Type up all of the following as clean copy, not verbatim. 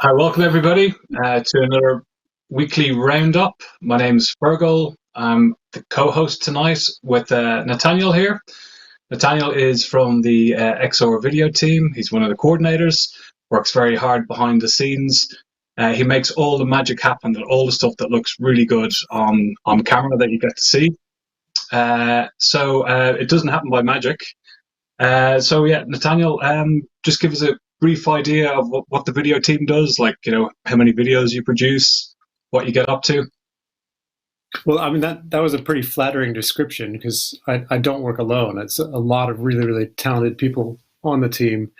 Hi, welcome everybody to another weekly roundup. My name's Fergal. I'm the co-host tonight with Nathaniel here. Nathaniel is from the xrvideo team. He's one of the coordinators, works very hard behind the scenes. He makes all the magic happen, all the stuff that looks really good on camera that you get to see. So it doesn't happen by magic. So yeah, Nathaniel, just give us a brief idea of what the video team does, like, how many videos you produce, what you get up to. Well, I mean, that was a pretty flattering description because I don't work alone. It's a lot of really, really talented people on the team.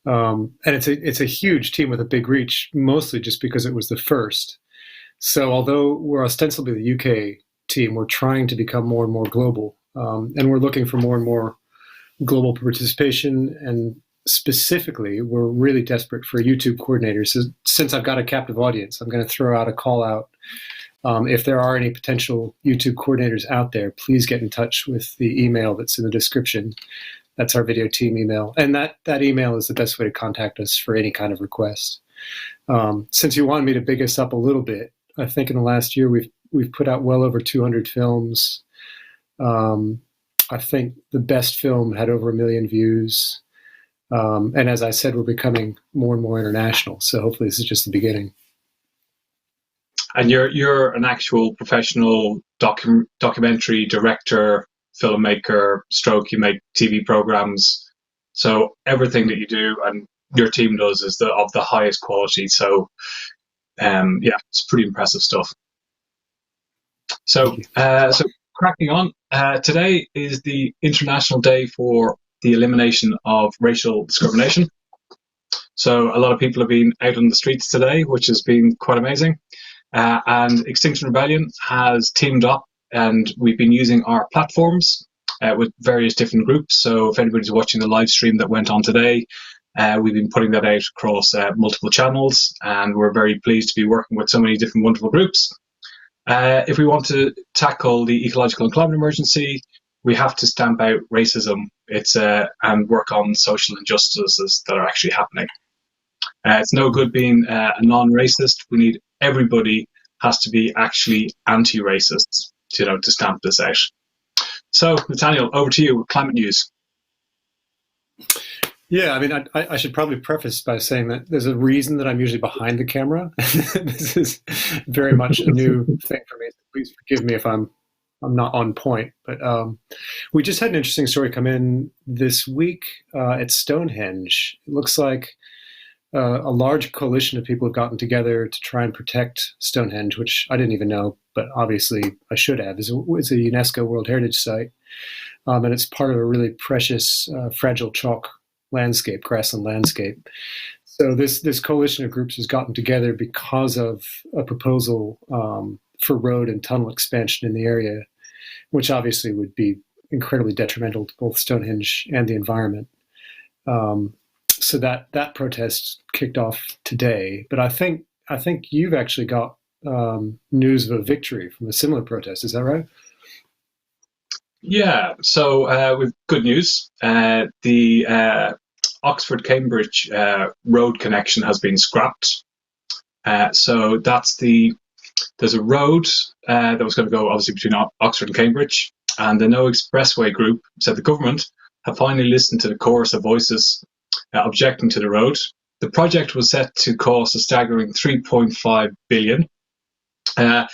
And it's a huge team with a big reach, mostly just because it was the first. So although we're ostensibly the UK team, we're trying to become more and more global. And we're looking for more and more global participation, and specifically, we're really desperate for YouTube coordinators. So since I've got a captive audience, I'm going to throw out a call out. If there are any potential YouTube coordinators out there, please get in touch with the email that's in the description. That's our video team email. And that email is the best way to contact us for any kind of request. Since you wanted me to big us up a little bit, I think in the last year we've put out well over 200 films. I think the best film had over 1 million views. And as I said, we're becoming more and more international. So hopefully this is just the beginning. And you're an actual professional documentary director, filmmaker, stroke, you make TV programs. So everything that you do and your team does is of the highest quality. So yeah, it's pretty impressive stuff. So cracking on, today is the International Day for the Elimination of Racial Discrimination. So a lot of people have been out on the streets today, which has been quite amazing. And Extinction Rebellion has teamed up, and we've been using our platforms with various different groups. So if anybody's watching the live stream that went on today, we've been putting that out across multiple channels, and we're very pleased to be working with so many different wonderful groups. If we want to tackle the ecological and climate emergency, we have to stamp out racism. And work on social injustices that are actually happening. It's no good being a non-racist. We need everybody has to be actually anti-racist, to stamp this out. So, Nathaniel, over to you with climate news. Yeah, I mean, I should probably preface by saying that there's a reason that I'm usually behind the camera. This is very much a new thing for me. So please forgive me if I'm not on point. But we just had an interesting story come in this week at Stonehenge. It looks like a large coalition of people have gotten together to try and protect Stonehenge, which I didn't even know, but obviously I should have. It's a UNESCO World Heritage Site, and it's part of a really precious, fragile chalk landscape, grassland landscape. So this coalition of groups has gotten together because of a proposal for road and tunnel expansion in the area, which obviously would be incredibly detrimental to both Stonehenge and the environment. So that protest kicked off today, but I think you've actually got news of a victory from a similar protest. Is that right? Yeah. So we've good news. The Oxford-Cambridge road connection has been scrapped. So there's a road that was going to go obviously between Oxford and Cambridge, and the No Expressway group said the government have finally listened to the chorus of voices objecting to the road. The project was set to cost a staggering 3.5 billion. And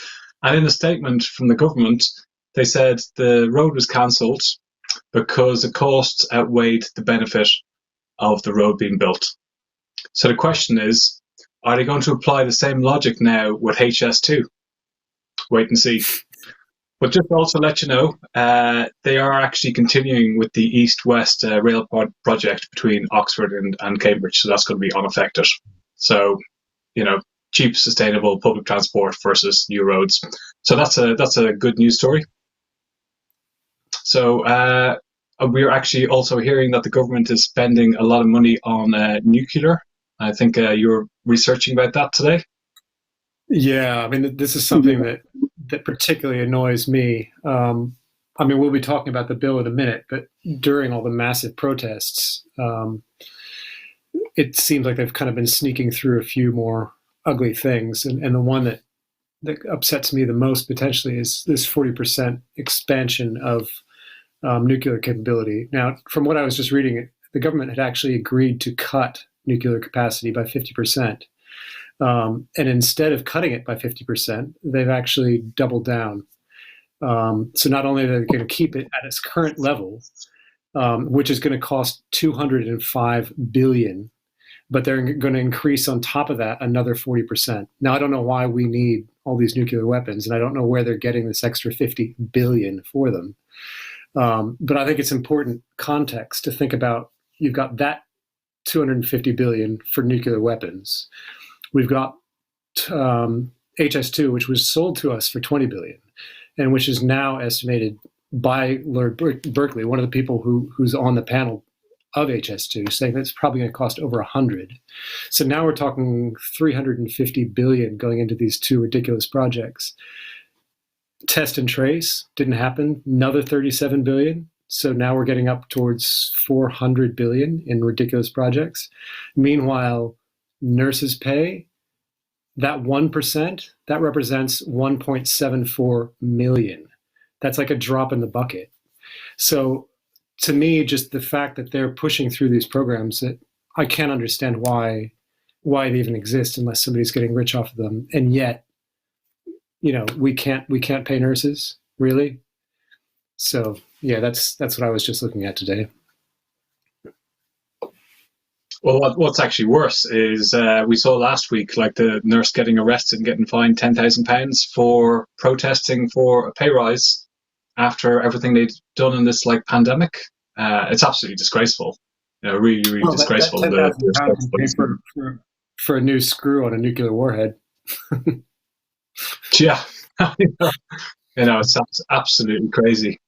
in a statement from the government, they said the road was cancelled because the costs outweighed the benefit of the road being built. So the question is, are they going to apply the same logic now with HS2? Wait and see. But just to also let you know, they are actually continuing with the east-west rail project between Oxford and Cambridge, so that's going to be unaffected. So, cheap, sustainable public transport versus new roads. So that's a good news story. So we're actually also hearing that the government is spending a lot of money on nuclear. I think you were researching about that today. Yeah, I mean, this is something that particularly annoys me. I mean, we'll be talking about the bill in a minute, but during all the massive protests, it seems like they've kind of been sneaking through a few more ugly things. And the one that upsets me the most potentially is this 40% expansion of nuclear capability. Now, from what I was just reading, the government had actually agreed to cut nuclear capacity by 50%. And instead of cutting it by 50%, they've actually doubled down. So not only are they going to keep it at its current level, which is going to cost $205 billion, but they're going to increase on top of that another 40%. Now, I don't know why we need all these nuclear weapons, and I don't know where they're getting this extra $50 billion for them. But I think it's important context to think about. You've got that $250 billion for nuclear weapons. We've got HS2, which was sold to us for $20 billion, and which is now estimated by Lord Berkeley, one of the people who's on the panel of HS2, saying that it's probably going to cost over 100. So now we're talking 350 billion going into these two ridiculous projects. Test and trace didn't happen, another 37 billion. So now we're getting up towards 400 billion in ridiculous projects. Meanwhile, nurses pay, that 1%, that represents 1.74 million. That's like a drop in the bucket. So to me, just the fact that they're pushing through these programs, that I can't understand why they even exist unless somebody's getting rich off of them. And yet, we can't pay nurses, really. So yeah, that's what I was just looking at today. Well, what's actually worse is we saw last week, like the nurse getting arrested and getting fined £10,000 for protesting for a pay rise after everything they'd done in this pandemic. It's absolutely disgraceful. Really, really disgraceful. That for a new screw on a nuclear warhead. Yeah, it's absolutely crazy.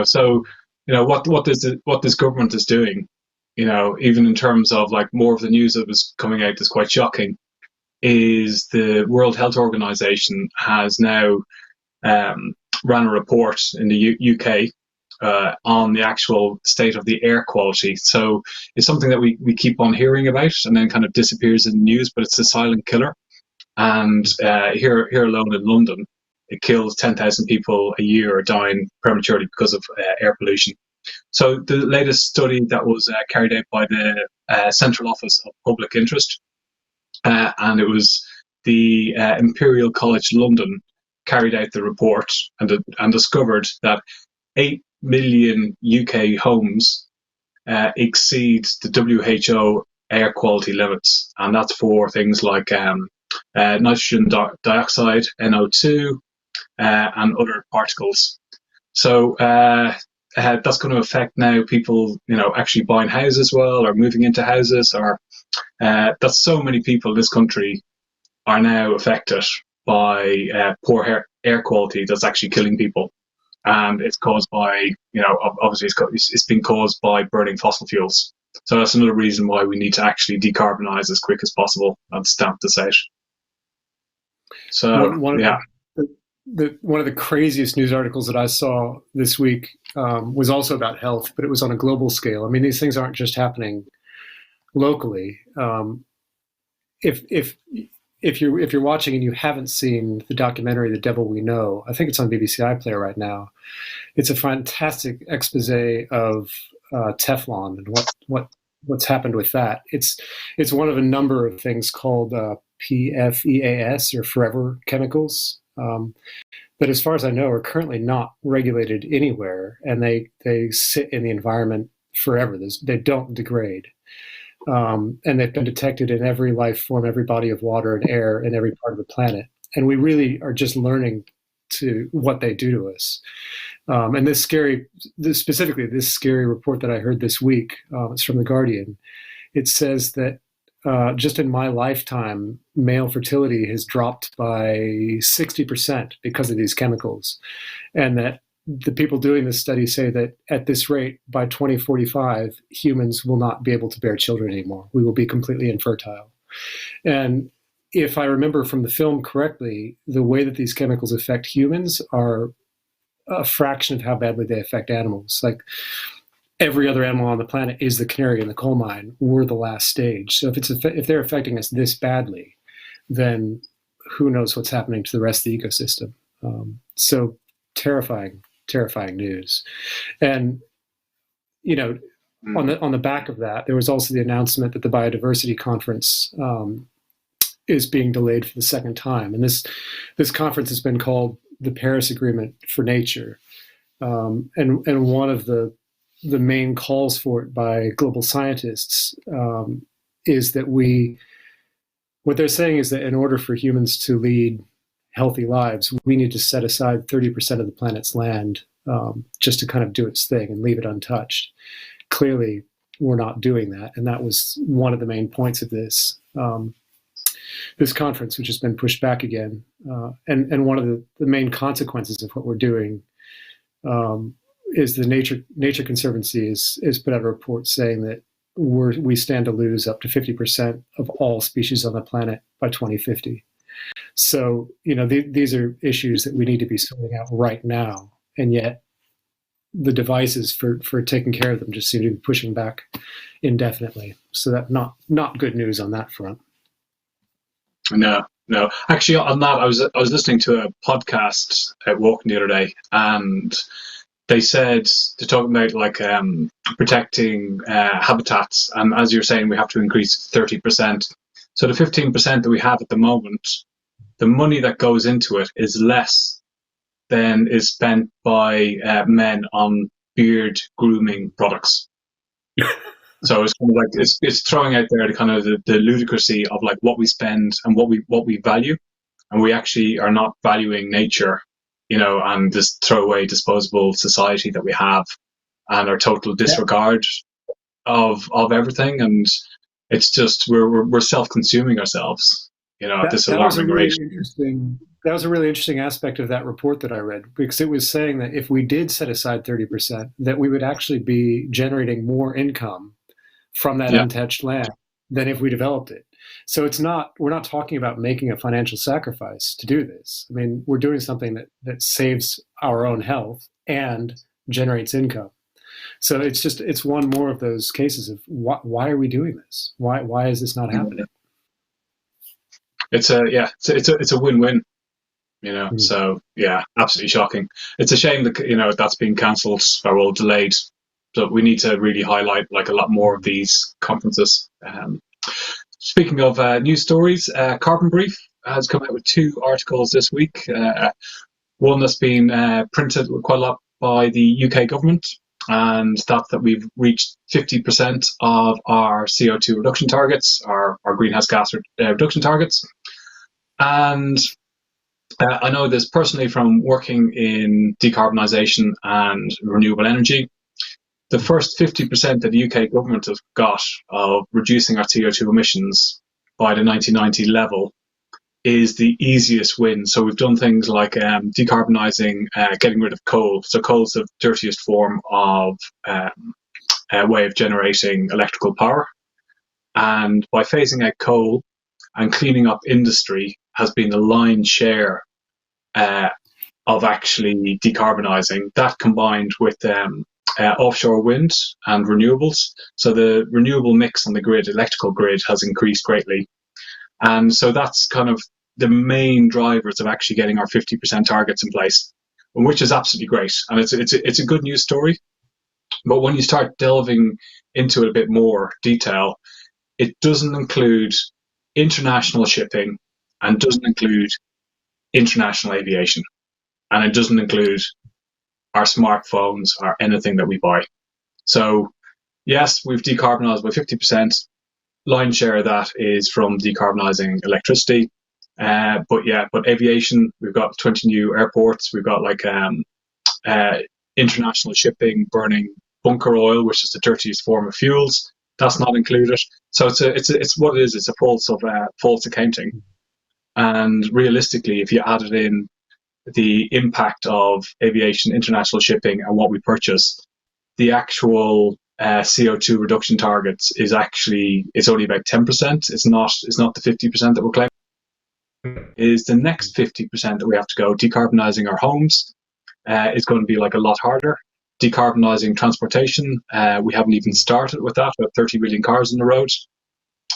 So what this government is doing, even in terms of more of the news that was coming out is quite shocking, is the World Health Organization has now ran a report in the UK on the actual state of the air quality. So it's something that we keep on hearing about and then kind of disappears in the news, but it's a silent killer. And here alone in London, it kills 10,000 people a year dying prematurely because of air pollution. So the latest study that was carried out by the Central Office of Public Interest, and it was the Imperial College London carried out the report and discovered that 8 million UK homes exceed the WHO air quality limits, and that's for things like nitrogen dioxide, NO2, and other particles. So that's going to affect now people, actually buying houses as well, or moving into houses, or that's so many people in this country are now affected by poor air quality that's actually killing people. And it's caused by, obviously it's been caused by burning fossil fuels. So that's another reason why we need to actually decarbonize as quick as possible and stamp this out. So, one of the craziest news articles that I saw this week was also about health, but it was on a global scale. I mean, these things aren't just happening locally. If you're watching and you haven't seen the documentary "The Devil We Know," I think it's on BBC iPlayer right now. It's a fantastic expose of Teflon and what's happened with that. It's one of a number of things called PFEAS, or forever chemicals, that, as far as I know, are currently not regulated anywhere, and they sit in the environment forever. They don't degrade. And they've been detected in every life form, every body of water and air, in every part of the planet. And we really are just learning what they do to us. And specifically this scary report that I heard this week, it's from The Guardian. It says that just in my lifetime, male fertility has dropped by 60% because of these chemicals. And that the people doing this study say that at this rate, by 2045, humans will not be able to bear children anymore. We will be completely infertile. And if I remember from the film correctly, the way that these chemicals affect humans are a fraction of how badly they affect animals. Like, every other animal on the planet is the canary in the coal mine. We're the last stage. So if they're affecting us this badly, then who knows what's happening to the rest of the ecosystem. So terrifying news. And, you know, on the back of that, there was also the announcement that the biodiversity conference is being delayed for the second time. And this conference has been called the Paris Agreement for Nature. And one of the main calls for it by global scientists is that what they're saying is that in order for humans to lead healthy lives, we need to set aside 30% of the planet's land just to kind of do its thing and leave it untouched. Clearly, we're not doing that, and that was one of the main points of this conference, which has been pushed back again. And one of the main consequences of what we're doing is the Nature Conservancy has put out a report saying that we stand to lose up to 50% of all species on the planet by 2050. So, you know, these are issues that we need to be sorting out right now, and yet the devices for taking care of them just seem to be pushing back indefinitely. So that not good news on that front. No. Actually, on that, I was listening to a podcast at walking the other day, and they said they're talking about like protecting habitats, and as you're saying, we have to increase 30%. So the 15% that we have at the moment, the money that goes into it is less than is spent by men on beard grooming products. So it's kind of like it's throwing out there the kind of the ludicrousy of like what we spend and what we value, and we actually are not valuing nature, you know, and this throwaway disposable society that we have, and our total disregard of everything, and it's just we're self-consuming ourselves, you know, at this alarming rate. That was a really interesting aspect of that report that I read, because it was saying that if we did set aside 30%, that we would actually be generating more income from that untouched land than if we developed it. So we're not talking about making a financial sacrifice to do this. I mean, we're doing something that saves our own health and generates income. So it's one more of those cases of why are we doing this? Why is this not happening? It's a win-win. You know, so yeah, absolutely shocking. It's a shame that, you know, that's been cancelled or delayed. So we need to really highlight like a lot more of these conferences. Speaking of news stories, Carbon Brief has come out with 2 articles this week. One that's been printed quite a lot by the UK government, and that's that we've reached 50% of our CO2 reduction targets, our greenhouse gas reduction targets. And I know this personally from working in decarbonisation and renewable energy. The first 50% that the UK government has got of reducing our CO2 emissions by the 1990 level is the easiest win. So we've done things like decarbonising, getting rid of coal. So coal is the dirtiest form of way of generating electrical power. And by phasing out coal and cleaning up industry has been the lion's share of actually decarbonising. That combined with offshore wind and renewables. So the renewable mix on the grid, electrical grid, has increased greatly. And so that's kind of the main drivers of actually getting our 50% targets in place, which is absolutely great. And it's a good news story. But when you start delving into it a bit more detail, it doesn't include international shipping and doesn't include international aviation. And it doesn't include our smartphones or anything that we buy. So yes, we've decarbonised by 50%. Lion's share of that is from decarbonising electricity. But aviation, we've got 20 new airports. We've got like international shipping burning bunker oil, which is the dirtiest form of fuels. That's not included. So it's what it is. It's a false accounting. And realistically, if you added in the impact of aviation, international shipping, and what we purchase, the actual CO2 reduction targets is only about 10%. It's not the 50% that we're claiming. Is the next 50% that we have to go. Decarbonising our homes is going to be like a lot harder. decarbonising transportation. We haven't even started with that. We have 30 million cars on the road.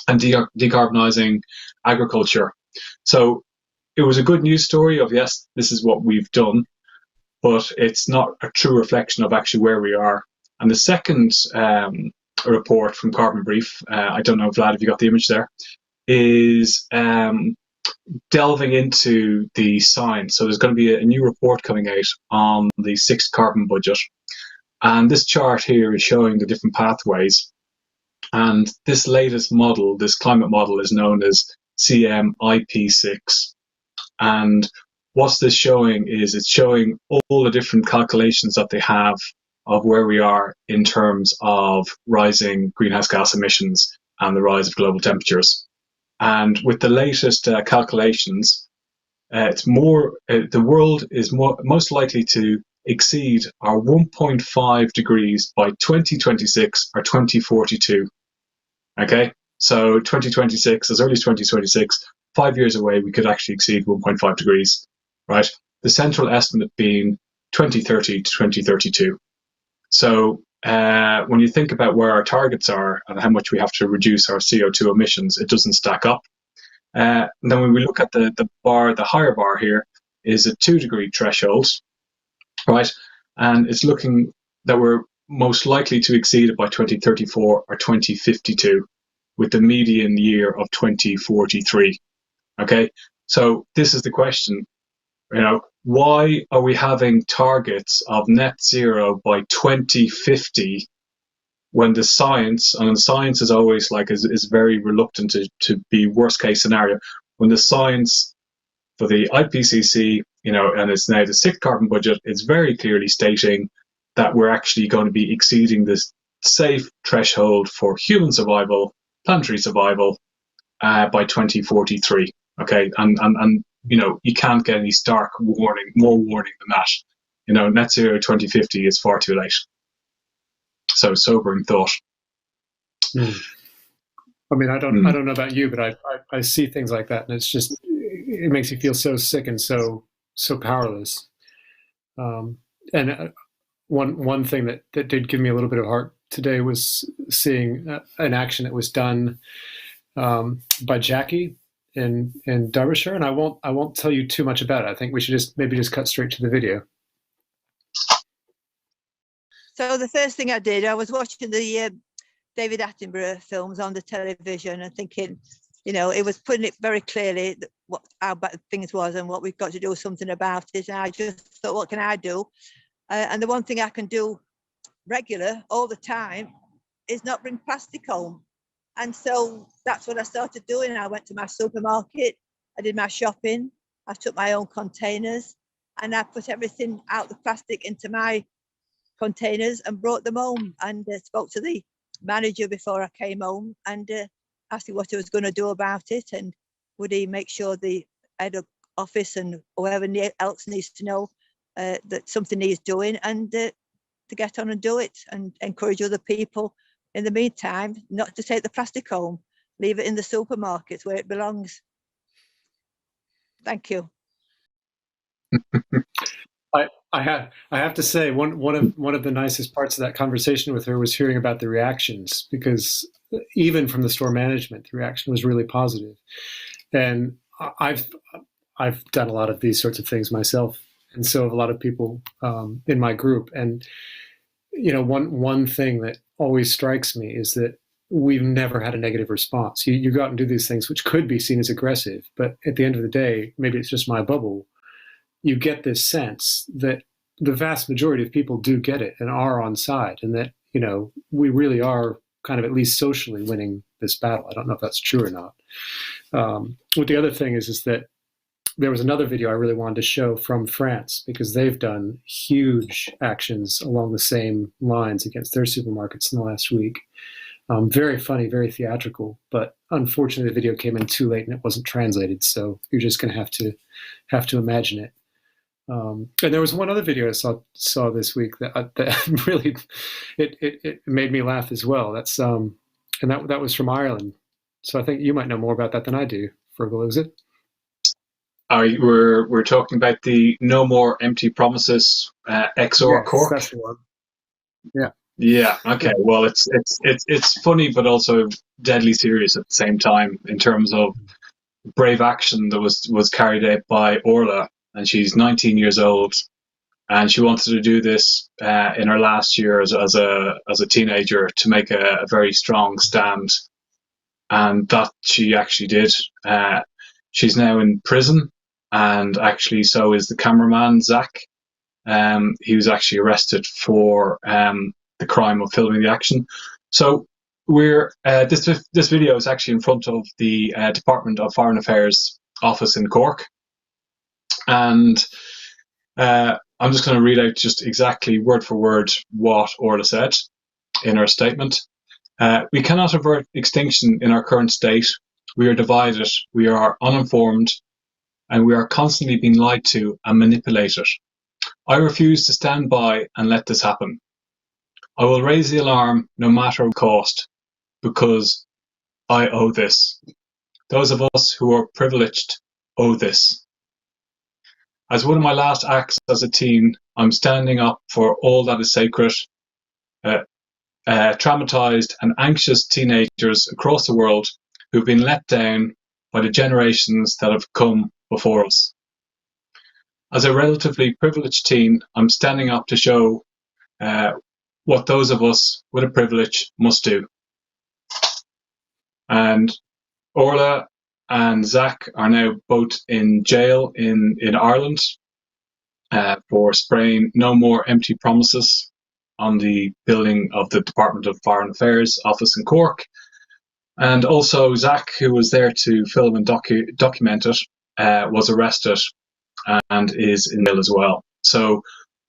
And decarbonising agriculture. So it was a good news story of, yes, this is what we've done, but it's not a true reflection of actually where we are. And the second report from Carbon Brief, I don't know, Vlad, if you got the image there, is delving into the science. So there's going to be a new report coming out on the sixth carbon budget. And this chart here is showing the different pathways. And this latest model, this climate model, is known as CMIP6. And what's this showing is it's showing all the different calculations that they have of where we are in terms of rising greenhouse gas emissions and the rise of global temperatures. And with the latest calculations, it's more the world is most likely to exceed our 1.5 degrees by 2026 or 2042. Okay, so 2026, as early as 2026, 5 years away, we could actually exceed 1.5 degrees, right? The central estimate being 2030 to 2032. So when you think about where our targets are and how much we have to reduce our CO2 emissions, it doesn't stack up. And then when we look at the higher bar here is a 2-degree threshold, right? And it's looking that we're most likely to exceed it by 2034 or 2052, with the median year of 2043. Okay, so this is the question. Why are we having targets of net zero by 2050 when the science, and science is always is very reluctant to be worst case scenario, when the science for the IPCC, and it's now the sixth carbon budget, is very clearly stating that we're actually going to be exceeding this safe threshold for human survival, planetary survival, by 2043. Okay, and you can't get any more warning than that. Net zero 2050 is far too late. So sobering thought. I mean, I don't know about you, but I see things like that, and it makes you feel so sick and so powerless. And one thing that did give me a little bit of heart today was seeing an action that was done by Jackie in Derbyshire, and I won't tell you too much about it. I think we should maybe just cut straight to the video. So the first thing I did, I was watching the David Attenborough films on the television and thinking, it was putting it very clearly how bad things was and what we've got to do something about it. And I just thought, what can I do? And the one thing I can do regular all the time is not bring plastic home. And so that's what I started doing. I went to my supermarket, I did my shopping, I took my own containers, and I put everything out the plastic into my containers and brought them home, and spoke to the manager before I came home and asked him what he was going to do about it, and would he make sure the head of office and whoever else needs to know that something needs doing, and to get on and do it, and encourage other people in the meantime not to take the plastic home, leave it in the supermarkets where it belongs. Thank you. I have to say one of the nicest parts of that conversation with her was hearing about the reactions, because even from the store management, the reaction was really positive. And I've done a lot of these sorts of things myself, and so have a lot of people in my group. And one thing that always strikes me is that we've never had a negative response. You go out and do these things which could be seen as aggressive, but at the end of the day, maybe it's just my bubble, you get this sense that the vast majority of people do get it and are on side, and that, we really are kind of at least socially winning this battle. I don't know if that's true or not. What the other thing is that there was another video I really wanted to show from France, because they've done huge actions along the same lines against their supermarkets in the last week. Very funny, very theatrical, but unfortunately the video came in too late and it wasn't translated, so you're just going to have to imagine it. And there was one other video I saw this week that really it made me laugh as well. That's and that was from Ireland. So I think you might know more about that than I do. Fergal, is it? We're talking about the No More Empty Promises XR yes, Cork. That's the one. Yeah. Okay. Well, it's funny, but also deadly serious at the same time in terms of brave action that was carried out by Orla, and she's 19 years old, and she wanted to do this in her last year as a teenager to make a very strong stand, and that she actually did. She's now in prison, and actually so is the cameraman Zach. He was actually arrested for the crime of filming the action. So we're this video is actually in front of the Department of Foreign Affairs office in Cork, and I'm just going to read out just exactly word for word what Orla said in her statement. We cannot avert extinction in our current state. We are divided, we are uninformed, and we are constantly being lied to and manipulated. I refuse to stand by and let this happen. I will raise the alarm no matter the cost, because I owe this. Those of us who are privileged owe this. As one of my last acts as a teen, I'm standing up for all that is sacred. Traumatized and anxious teenagers across the world who've been let down by the generations that have come before us. As a relatively privileged teen, I'm standing up to show what those of us with a privilege must do. And Orla and Zach are now both in jail in Ireland for spraying "No More Empty Promises" on the building of the Department of Foreign Affairs office in Cork. And also Zach, who was there to film and document it, was arrested and is in jail as well. So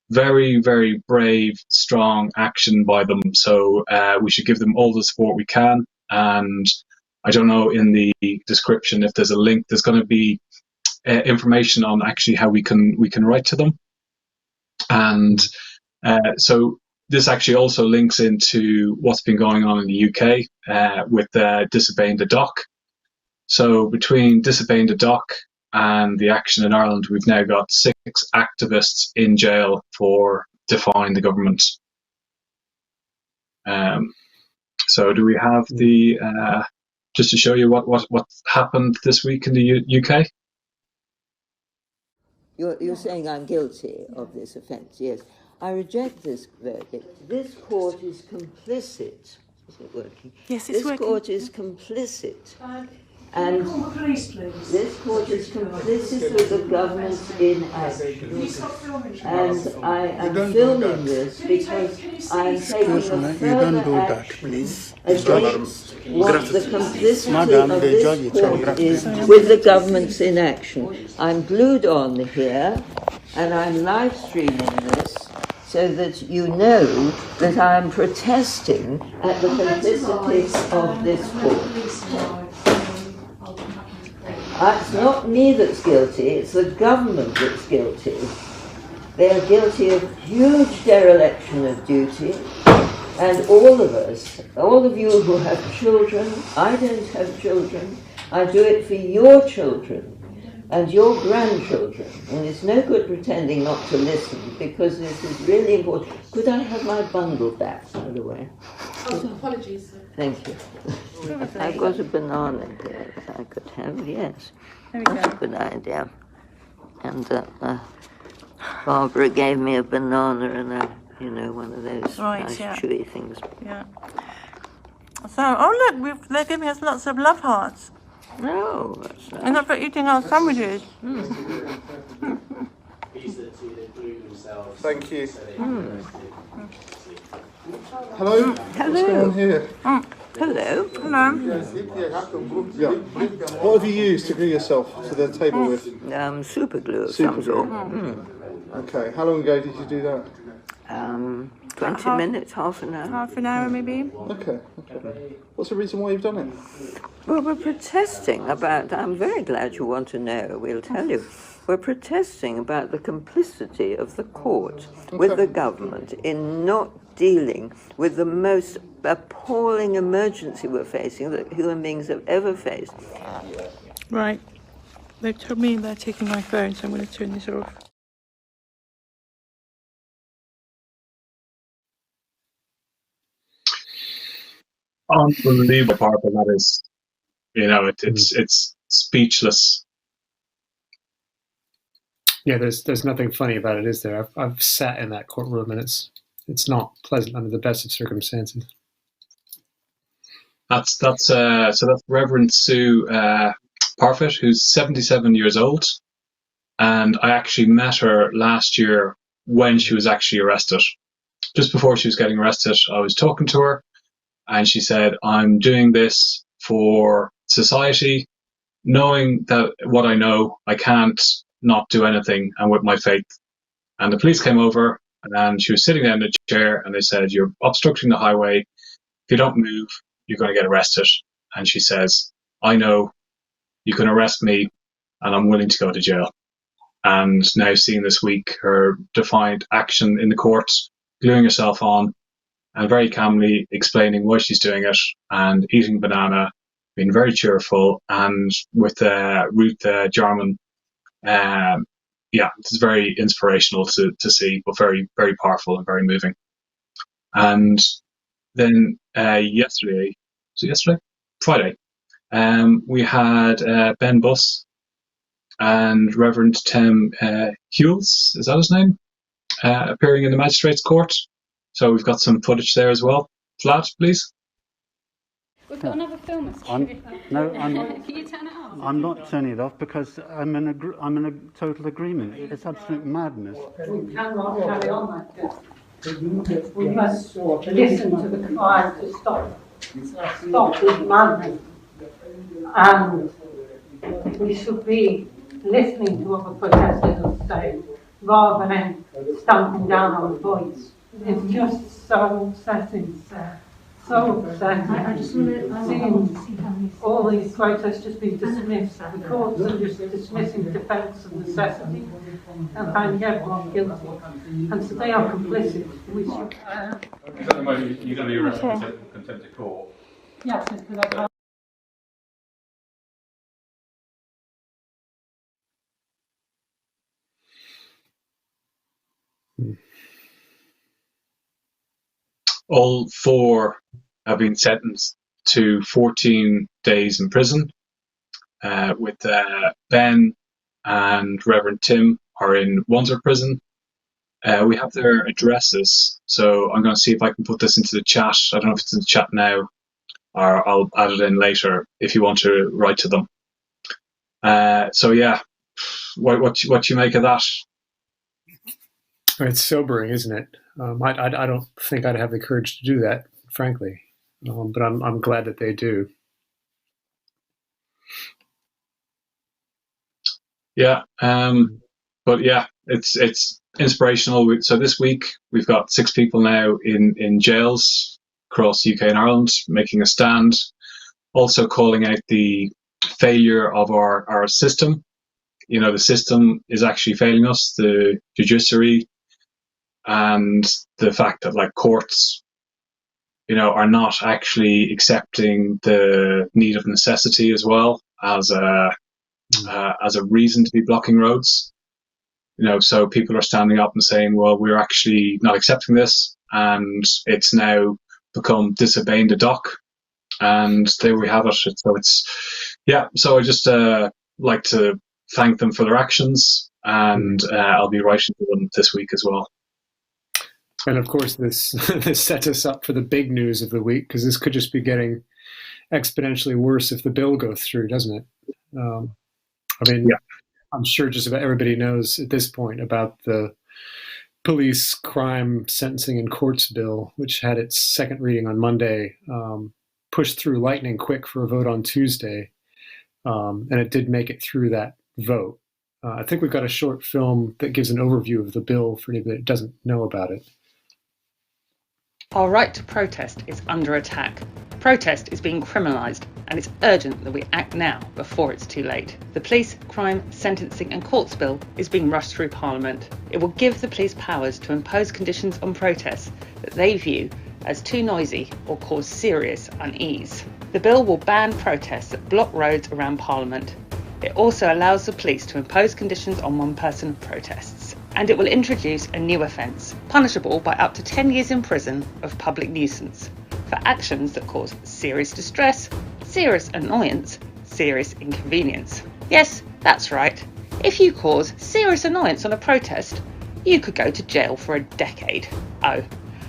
very, very brave, strong action by them. So we should give them all the support we can. And I don't know in the description if there's a link. There's going to be information on actually how we can write to them. And so this actually also links into what's been going on in the UK with disobeying the doc. So between disobeying the doc and the action in Ireland, we've now got 6 activists in jail for defying the government. So do we have the just to show you what happened this week in the UK? You're saying I'm guilty of this offence, yes. I reject this verdict. This court is complicit. Is it working? Yes, it's working. This court is complicit. And this court is complicit with the government in action. And I am filming this because I am taking a further action against what the complicity of this court is with the government's inaction. I'm glued on here and I'm live streaming this so that you know that I am protesting at the complicity of this court. It's not me that's guilty, it's the government that's guilty. They are guilty of huge dereliction of duty, and all of us, all of you who have children, I don't have children, I do it for your children and your grandchildren, and it's no good pretending not to listen, because this is really important. Could I have my bundle back, by the way? Oh, apologies. Thank you. I've got a banana here that I could have, yes. There we go. That's a good idea. And Barbara gave me a banana and one of those nice chewy things. Yeah. So, look, they're giving us lots of love hearts. Oh, that's nice. And not for eating our sandwiches. Thank you. Hello? Hello. What's going on here? Hello. Hello. Yeah. What have you used to glue yourself to the table with? Super glue of Super some sort. glue. Okay. How long ago did you do that? 20 minutes, half an hour. Half an hour, maybe. Okay. What's the reason why you've done it? Well, we're protesting about, I'm very glad you want to know, we'll tell you. We're protesting about the complicity of the court with the government in not dealing with the most appalling emergency we're facing that human beings have ever faced. Right. They've told me they're taking my phone, so I'm going to turn this off. unbelievable powerful that is. It's speechless. Yeah, there's nothing funny about it, is there? I've sat in that courtroom, and it's not pleasant under the best of circumstances. That's Reverend Sue Parfitt, who's 77 years old, and I actually met her last year when she was actually arrested. Just before she was getting arrested, I was talking to her, and she said, "I'm doing this for society, knowing that what I know, I can't not do anything, and with my faith." And the police came over, and she was sitting there in a chair, and they said, "You're obstructing the highway. If you don't move, you're going to get arrested." And she says, "I know, you can arrest me, and I'm willing to go to jail." And now seeing this week her defiant action in the courts, gluing herself on, and very calmly explaining why she's doing it, and eating banana, being very cheerful, and with Ruth Jarman, it's very inspirational to see, but very, very powerful and very moving. And then Friday, we had Ben Buss and Reverend Tim Hewells, is that his name, appearing in the Magistrates' Court. So we've got some footage there as well. Vlad, please. We've got another film. Can you turn it off? I'm not turning it off because I'm in a total agreement. It's absolute madness. We cannot carry on like this. We must listen to the cry to stop this madness. And we should be listening to what the protesters are saying rather than stamping down on the voice. It's just so upsetting, Sarah. So upsetting. I just want to seeing all these protests just being dismissed. The courts are just dismissing defence of necessity and finding everyone guilty. And so they are complicit. We should. At the moment, you're going to be arrested for contempt of court. Yes, because I can't. All four have been sentenced to 14 days in prison, with Ben and Reverend Tim are in Wandsworth prison. We have their addresses, so I'm going to see if I can put this into the chat. I don't know if it's in the chat now, or I'll add it in later if you want to write to them. So yeah, what you make of that? It's sobering, isn't it? I don't think I'd have the courage to do that, frankly, but I'm glad that they do. Yeah, but yeah, it's inspirational. So this week we've got 6 people now in jails across UK and Ireland making a stand, also calling out the failure of our system. You know, the system is actually failing us, the judiciary, and the fact that like courts, you know, are not actually accepting the need of necessity as well as a reason to be blocking roads. You know, so people are standing up and saying, well, we're actually not accepting this, and it's now become disobeying the doc, and there we have it. So I just like to thank them for their actions, and I'll be writing to them this week as well. And of course, this sets us up for the big news of the week, because this could just be getting exponentially worse if the bill goes through, doesn't it? I'm sure just about everybody knows at this point about the police crime sentencing and courts bill, which had its second reading on Monday, pushed through lightning quick for a vote on Tuesday, and it did make it through that vote. I think we've got a short film that gives an overview of the bill for anybody that doesn't know about it. Our right to protest is under attack. Protest is being criminalised, and it's urgent that we act now before it's too late. The Police, Crime, Sentencing and Courts Bill is being rushed through Parliament. It will give the police powers to impose conditions on protests that they view as too noisy or cause serious unease. The bill will ban protests that block roads around Parliament. It also allows the police to impose conditions on one-person protests. And it will introduce a new offence, punishable by up to 10 years in prison, of public nuisance. for actions that cause serious distress, serious annoyance, serious inconvenience. Yes, that's right. If you cause serious annoyance on a protest, you could go to jail for a decade. Oh,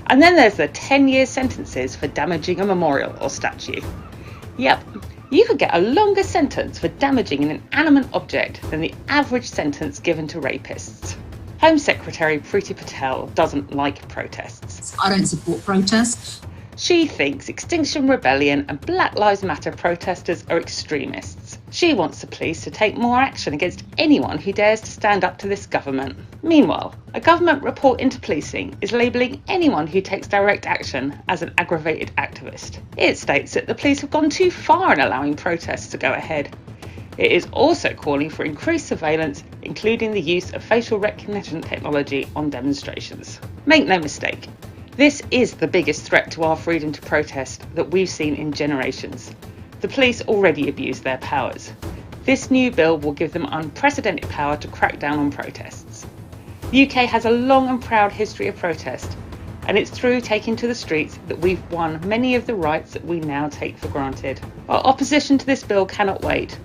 and then there's the 10-year sentences for damaging a memorial or statue. Yep, you could get a longer sentence for damaging an inanimate object than the average sentence given to rapists. Home Secretary Priti Patel doesn't like protests. I don't support protests. She thinks Extinction Rebellion and Black Lives Matter protesters are extremists. She wants the police to take more action against anyone who dares to stand up to this government. Meanwhile, a government report into policing is labelling anyone who takes direct action as an aggravated activist. It states that the police have gone too far in allowing protests to go ahead. It is also calling for increased surveillance, including the use of facial recognition technology on demonstrations. Make no mistake, this is the biggest threat to our freedom to protest that we've seen in generations. The police already abuse their powers. This new bill will give them unprecedented power to crack down on protests. The UK has a long and proud history of protest, and it's through taking to the streets that we've won many of the rights that we now take for granted. Our opposition to this bill cannot wait.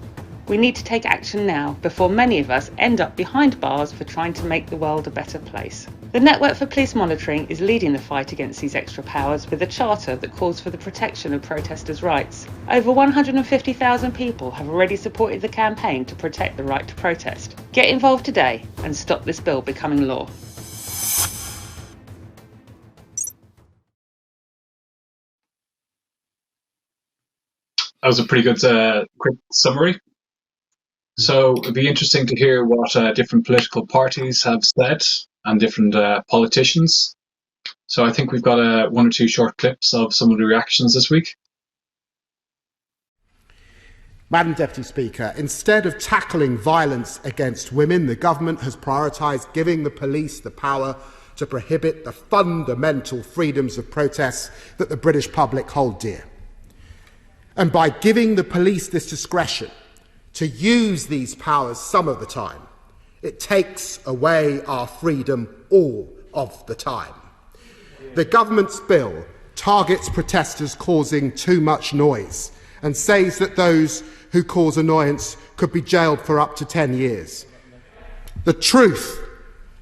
We need to take action now before many of us end up behind bars for trying to make the world a better place. The Network for Police Monitoring is leading the fight against these extra powers with a charter that calls for the protection of protesters' rights. Over 150,000 people have already supported the campaign to protect the right to protest. Get involved today and stop this bill becoming law. That was a pretty good quick summary. So it'd be interesting to hear what different political parties have said and different politicians. So I think we've got one or two short clips of some of the reactions this week. Madam Deputy Speaker, instead of tackling violence against women, the government has prioritised giving the police the power to prohibit the fundamental freedoms of protest that the British public hold dear. And by giving the police this discretion to use these powers some of the time, it takes away our freedom all of the time. The government's bill targets protesters causing too much noise and says that those who cause annoyance could be jailed for up to 10 years. The truth,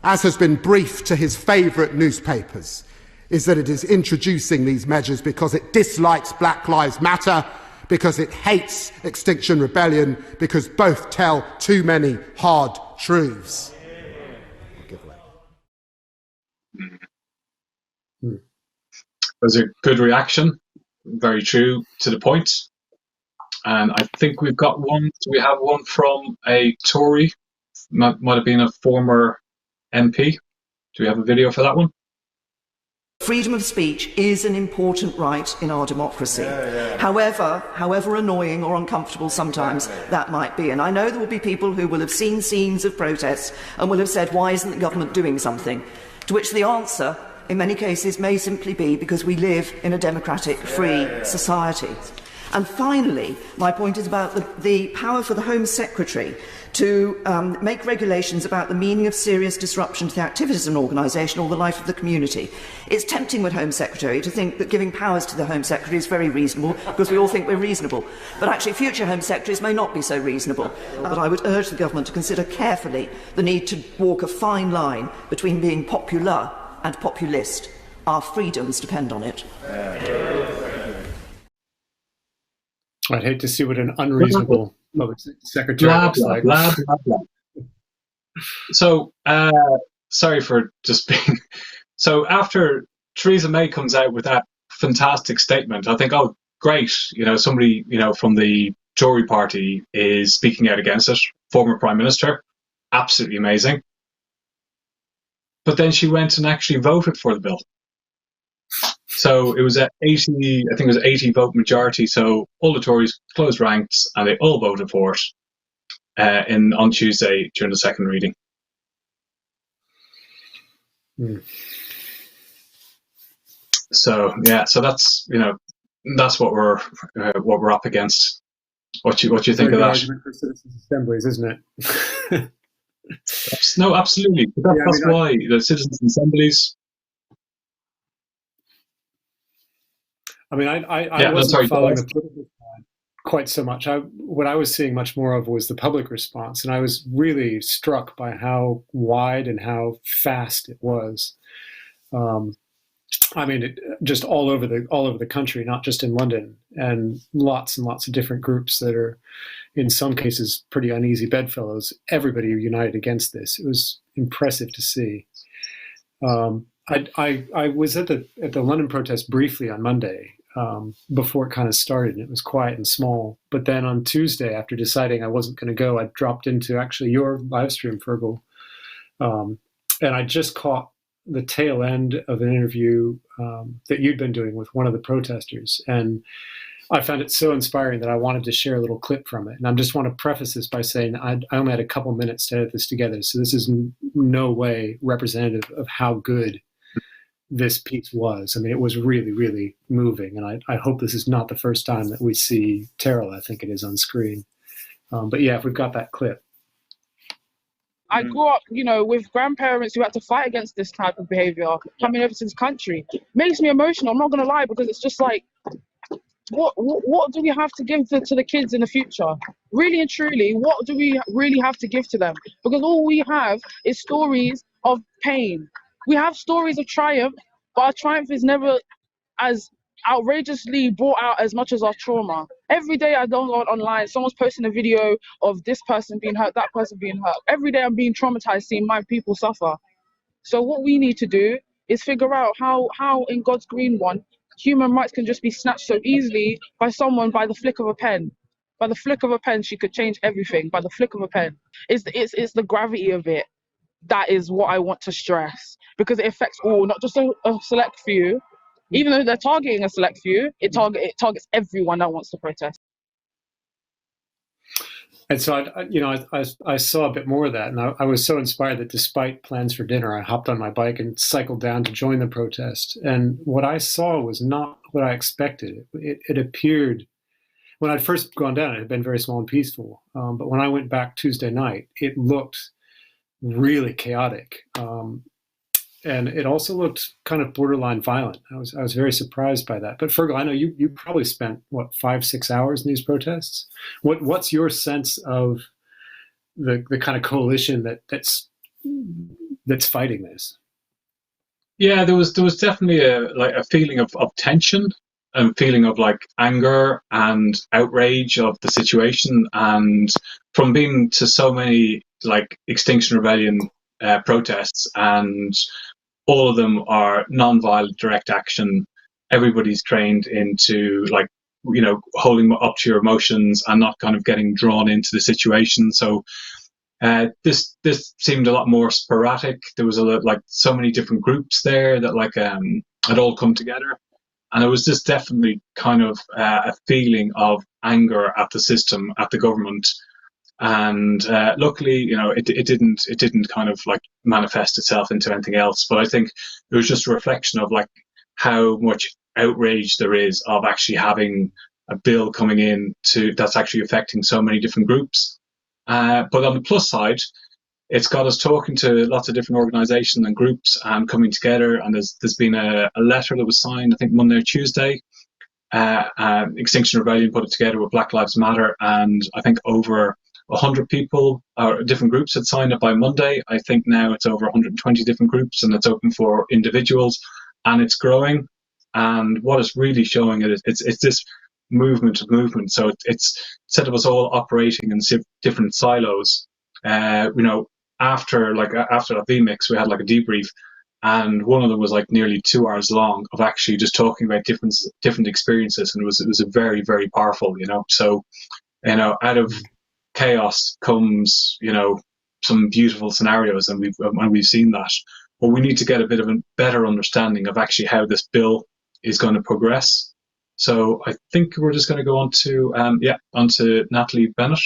as has been briefed to his favourite newspapers, is that it is introducing these measures because it dislikes Black Lives Matter, because it hates Extinction Rebellion, because both tell too many hard truths. That was a good reaction, very true to the point. And I think we've got one. Do we have one from a Tory? Might have been a former MP. Do we have a video for that one? Freedom of speech is an important right in our democracy. However annoying or uncomfortable sometimes that might be. And I know there will be people who will have seen scenes of protests and will have said, why isn't the government doing something? To which the answer, in many cases, may simply be because we live in a democratic, free society. And finally, my point is about the power for the Home Secretary to make regulations about the meaning of serious disruption to the activities of an organisation or the life of the community. It's tempting with Home Secretary to think that giving powers to the Home Secretary is very reasonable because we all think we're reasonable. But actually future Home Secretaries may not be so reasonable. But I would urge the government to consider carefully the need to walk a fine line between being popular and populist. Our freedoms depend on it. I'd hate to see what an unreasonable public secretary looks like. Blah, blah, blah. So, sorry for just being... So after Theresa May comes out with that fantastic statement, I think, oh, great, somebody, from the Tory party is speaking out against it, former Prime Minister, absolutely amazing. But then she went and actually voted for the bill. So it was at 80, I think it was 80 vote majority. So all the Tories closed ranks and they all voted for it on Tuesday during the second reading. So yeah, so that's that's what we're up against. What do you think of that? Argument for citizens' assemblies, isn't it? No, absolutely. That's why the citizens' assemblies. I mean, I wasn't following the political side quite so much. What I was seeing much more of was the public response, and I was really struck by how wide and how fast it was. I mean, just all over the country, not just in London, and lots of different groups that are, in some cases, pretty uneasy bedfellows. Everybody united against this. It was impressive to see. I was at the London protest briefly on Monday before it kind of started, and it was quiet and small. But then on Tuesday, after deciding I wasn't going to go, I dropped into actually your live stream, Fergal, and I just caught the tail end of an interview that you'd been doing with one of the protesters, and I found it so inspiring that I wanted to share a little clip from it. And I just want to preface this by saying I only had a couple minutes to edit this together, so this is no way representative of how good this piece was. I mean, it was really, really moving, and I hope this is not the first time that we see Terrell, I think it is, on screen. But yeah, if we've got that clip. I grew up, with grandparents who had to fight against this type of behavior coming over to this country. It makes me emotional, I'm not going to lie, because it's just like, what do we have to give to the kids in the future? Really and truly, what do we really have to give to them? Because all we have is stories of pain. We have stories of triumph, but our triumph is never as outrageously brought out as much as our trauma. Every day I go online, someone's posting a video of this person being hurt, that person being hurt. Every day I'm being traumatized seeing my people suffer. So what we need to do is figure out how in God's green one, human rights can just be snatched so easily by someone by the flick of a pen. By the flick of a pen, she could change everything. By the flick of a pen. It's the gravity of it. That is what I want to stress, because it affects all, not just a select few. Even though they're targeting a select few, it targets everyone that wants to protest. And so, I saw a bit more of that, and I was so inspired that despite plans for dinner, I hopped on my bike and cycled down to join the protest. And what I saw was not what I expected. It appeared, when I'd first gone down, it had been very small and peaceful. But when I went back Tuesday night, it looked really chaotic. And it also looked kind of borderline violent. I was very surprised by that. But Fergal, I know you probably spent 5-6 hours in these protests. What's your sense of the kind of coalition that's fighting this? Yeah, there was definitely a feeling of tension, and feeling of anger and outrage of the situation, and from being to so many Extinction Rebellion protests, and all of them are non-violent direct action. Everybody's trained into holding up to your emotions and not kind of getting drawn into the situation. So this seemed a lot more sporadic. There was so many different groups there that had all come together, and it was just definitely kind of a feeling of anger at the system, at the government. And luckily, it didn't kind of manifest itself into anything else. But I think it was just a reflection of how much outrage there is of actually having a bill coming in that's actually affecting so many different groups. But on the plus side, it's got us talking to lots of different organisations and groups and coming together. And there's been a letter that was signed, I think Monday or Tuesday. Extinction Rebellion put it together with Black Lives Matter, and I think over 100 people or different groups had signed up by Monday. I think now it's over 120 different groups, and it's open for individuals, and it's growing. And what it's really showing it's this movement. So it's instead of us all operating in different silos, after that VMix, we had a debrief, and one of them was nearly 2 hours long of actually just talking about different experiences, and it was a very, very powerful. So out of chaos comes some beautiful scenarios, and we've seen that. But we need to get a bit of a better understanding of actually how this bill is going to progress. So I think we're just going to go on to Natalie Bennett.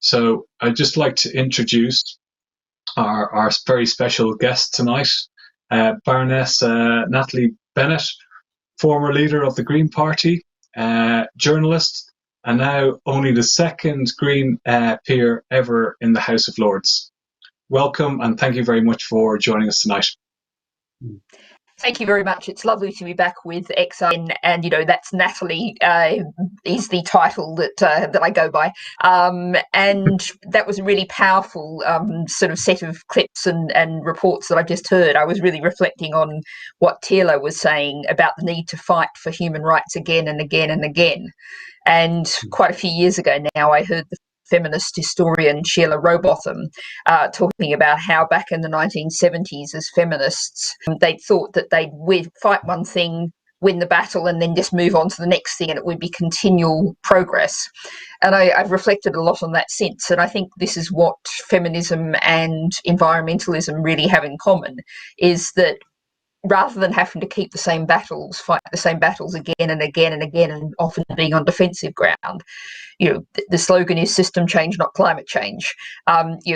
So I'd just like to introduce our very special guest tonight, Baroness Natalie Bennett, former leader of the Green Party, journalist, and now only the second Green peer ever in the House of Lords. Welcome, and thank you very much for joining us tonight. Thank you very much. It's lovely to be back with XR, and that's Natalie is the title that I go by. And that was a really powerful sort of set of clips and reports that I've just heard. I was really reflecting on what Taylor was saying about the need to fight for human rights again and again and again. And quite a few years ago now, I heard the feminist historian Sheila Rowbotham talking about how back in the 1970s as feminists, they thought that they'd fight one thing, win the battle, and then just move on to the next thing, and it would be continual progress. And I've reflected a lot on that since, and I think this is what feminism and environmentalism really have in common, is that rather than having to keep the same battles, fight the same battles again and again and again, and often being on defensive ground, the slogan is system change, not climate change.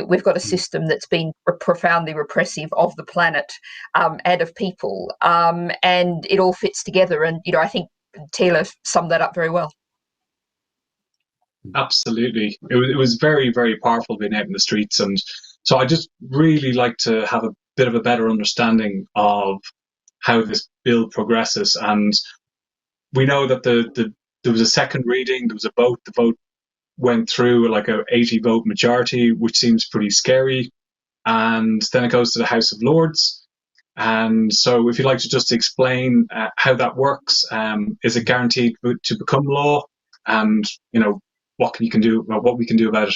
We've got a system that's been profoundly repressive of the planet and of people, and it all fits together. And I think Taylor summed that up very well. Absolutely, it was very, very powerful being out in the streets, and so I just really like to have a bit of a better understanding of how this bill progresses. And we know that there was a second reading, there was a vote, the vote went through like a 80 vote majority, which seems pretty scary, and then it goes to the House of Lords. And so if you'd like to just explain how that works, is it guaranteed to become law, and what we can do about it?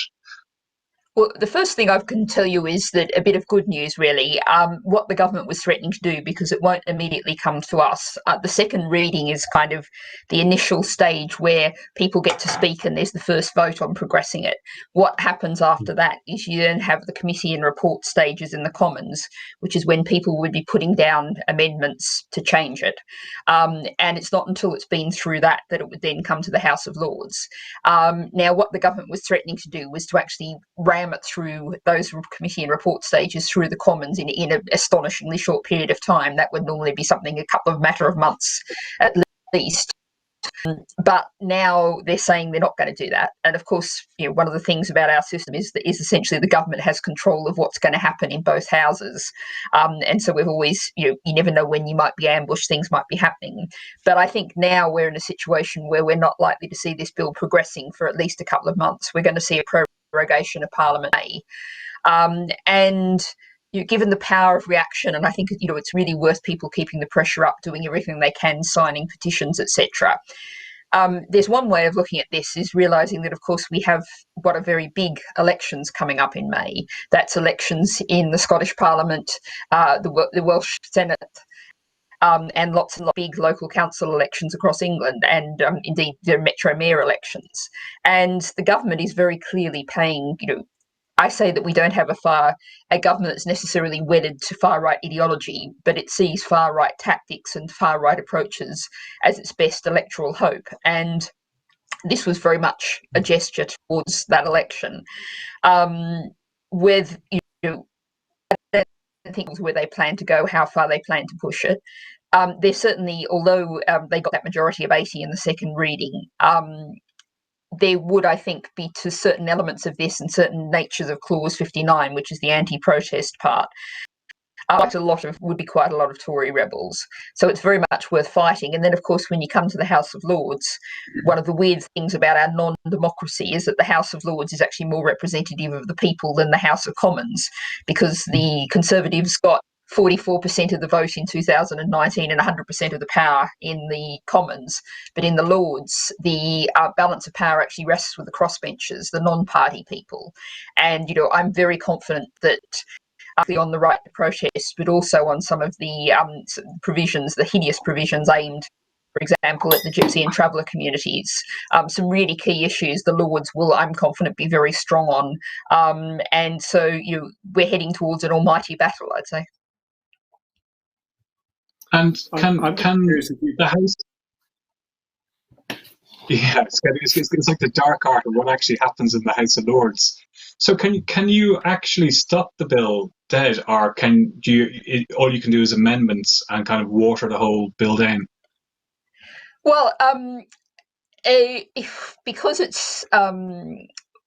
Well, the first thing I can tell you is that a bit of good news, really. What the government was threatening to do, because it won't immediately come to us. The second reading is kind of the initial stage where people get to speak and there's the first vote on progressing it. What happens after that is you then have the committee and report stages in the Commons, which is when people would be putting down amendments to change it. And it's not until it's been through that it would then come to the House of Lords. Now, what the government was threatening to do was to actually ram it through those committee and report stages through the Commons in an astonishingly short period of time. That would normally be something a matter of months at least. But now they're saying they're not going to do that. And of course, one of the things about our system is essentially the government has control of what's going to happen in both houses. And so we've always, you never know when you might be ambushed, things might be happening. But I think now we're in a situation where we're not likely to see this bill progressing for at least a couple of months. We're going to see a prorogation of Parliament. And given the power of reaction, and I think it's really worth people keeping the pressure up, doing everything they can, signing petitions, etc. There's one way of looking at this is realising that, of course, we have what are very big elections coming up in May. That's elections in the Scottish Parliament, the Welsh Senate, and lots of big local council elections across England, and indeed the Metro Mayor elections. And the government is very clearly paying, I say that we don't have a government that's necessarily wedded to far-right ideology, but it sees far-right tactics and far-right approaches as its best electoral hope. And this was very much a gesture towards that election. With, I don't think where they plan to go, how far they plan to push it. There's certainly, although they got that majority of 80 in the second reading, there would, I think, be to certain elements of this and certain natures of Clause 59, which is the anti-protest part, would be quite a lot of Tory rebels. So it's very much worth fighting. And then, of course, when you come to the House of Lords, one of the weird things about our non-democracy is that the House of Lords is actually more representative of the people than the House of Commons, because the Conservatives got 44% of the vote in 2019 and 100% of the power in the Commons. But in the Lords, the balance of power actually rests with the crossbenchers, the non-party people. And, I'm very confident that on the right to protest, but also on some of the provisions, the hideous provisions aimed, for example, at the Gypsy and Traveller communities, some really key issues the Lords will, I'm confident, be very strong on. And so we're heading towards an almighty battle, I'd say. And can the House? Yeah, it's like the dark art of what actually happens in the House of Lords. So can you actually stop the bill dead, or all you can do is amendments and kind of water the whole bill down? Well, because it's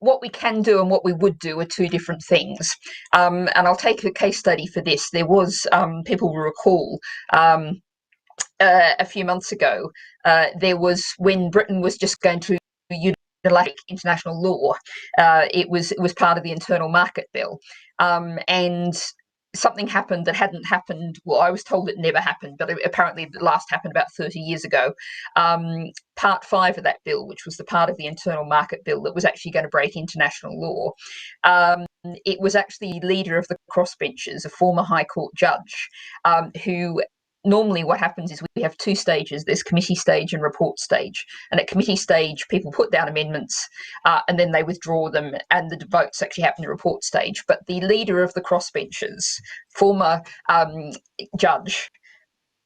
what we can do and what we would do are two different things. And I'll take a case study for this. There was, people will recall, a few months ago, there was when Britain was just going to unilateral international law. It was part of the Internal Market Bill, and something happened that hadn't happened. Well, I was told it never happened, but apparently it last happened about 30 years ago. Part 5 of that bill, which was the part of the Internal Market Bill that was actually going to break international law, it was actually the leader of the crossbenchers, a former High Court judge, who normally what happens is we have two stages. There's committee stage and report stage. And at committee stage, people put down amendments and then they withdraw them, and the votes actually happen in report stage. But the leader of the crossbenchers, former judge,